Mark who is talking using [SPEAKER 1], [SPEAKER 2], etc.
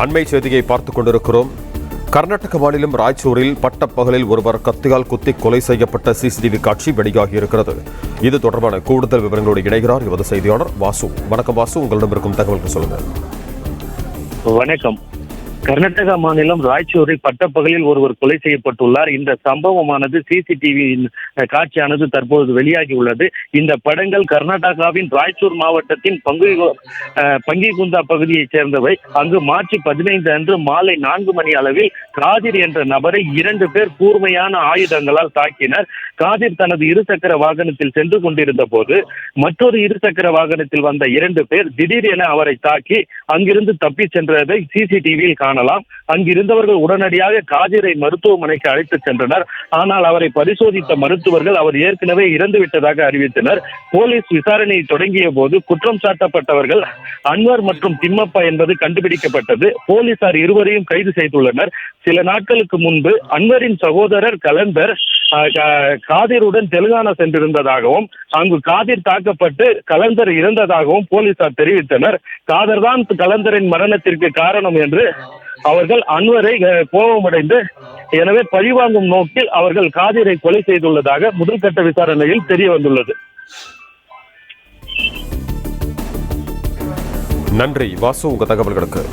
[SPEAKER 1] அண்மை செய்தியை பார்த்துக் கொண்டிருக்கிறோம். கர்நாடக மாநிலம் ராய்ச்சூரில் பட்டப்பகலில் ஒருவர் கத்தியால் குத்தி கொலை செய்யப்பட்ட சிசிடிவி காட்சி வெளியாகி இருக்கிறது. இது தொடர்பான கூடுதல் விவரங்களோடு இணைகிறார் எமது செய்தியாளர் வாசு. வணக்கம் வாசு, உங்களிடம் இருக்கும் தகவல்கள் சொல்லுங்கள்.
[SPEAKER 2] வணக்கம். கர்நாடகா மாநிலம் ராய்ச்சூரில் பட்டப்பகலில் ஒருவர் கொலை செய்யப்பட்டுள்ளார். இந்த சம்பவமானது சிசிடிவியின் காட்சியானது தற்போது வெளியாகி உள்ளது. இந்த படங்கள் கர்நாடகாவின் ராய்ச்சூர் மாவட்டத்தின் பங்கிகுந்தா பகுதியைச் சேர்ந்தவை. அங்கு மார்ச் 15 அன்று மாலை 4 மணி அளவில் காதிர் என்ற நபரை 2 பேர் கூர்மையான ஆயுதங்களால் தாக்கினர். காதிர் தனது இருசக்கர வாகனத்தில் சென்று கொண்டிருந்த போது மற்றொரு இருசக்கர வாகனத்தில் வந்த 2 பேர் திடீரென அவரை தாக்கி அங்கிருந்து தப்பி சென்றதை சிசிடிவியில் காணலாம். அங்கிருந்தவர்கள் உடனடியாக காதிரை மருத்துவமனைக்கு அழைத்து சென்றனர். ஆனால் அவரை பரிசோதித்த மருத்துவர்கள் அவர் ஏற்கனவே இறந்துவிட்டதாக அறிவித்தனர். போலீஸ் விசாரணையை தொடங்கிய போது குற்றம் சாட்டப்பட்டவர்கள் அன்வர் மற்றும் திம்மப்பா என்பது கண்டுபிடிக்கப்பட்டது. போலீசார் இருவரையும் கைது செய்துள்ளனர். சில நாட்களுக்கு முன்பு அன்வரின் சகோதரர் கலந்தர் காதிருடன் தெலுங்கானா சென்றிருந்ததாகவும் அங்கு காதிர் தாக்கப்பட்டு கலந்தர் இறந்ததாகவும் போலீசார் தெரிவித்தனர். காதர் தான் கலந்தரின் மரணத்திற்கு காரணம் என்று அவர்கள் அன்வரை கோபமடைந்து எனவே பழிவாங்கும் நோக்கில் அவர்கள் காதிரை கொலை செய்துள்ளதாக முதல்கட்ட விசாரணையில் தெரிய வந்துள்ளது.
[SPEAKER 1] நன்றி வாசு, உங்க தகவல்களுக்கு.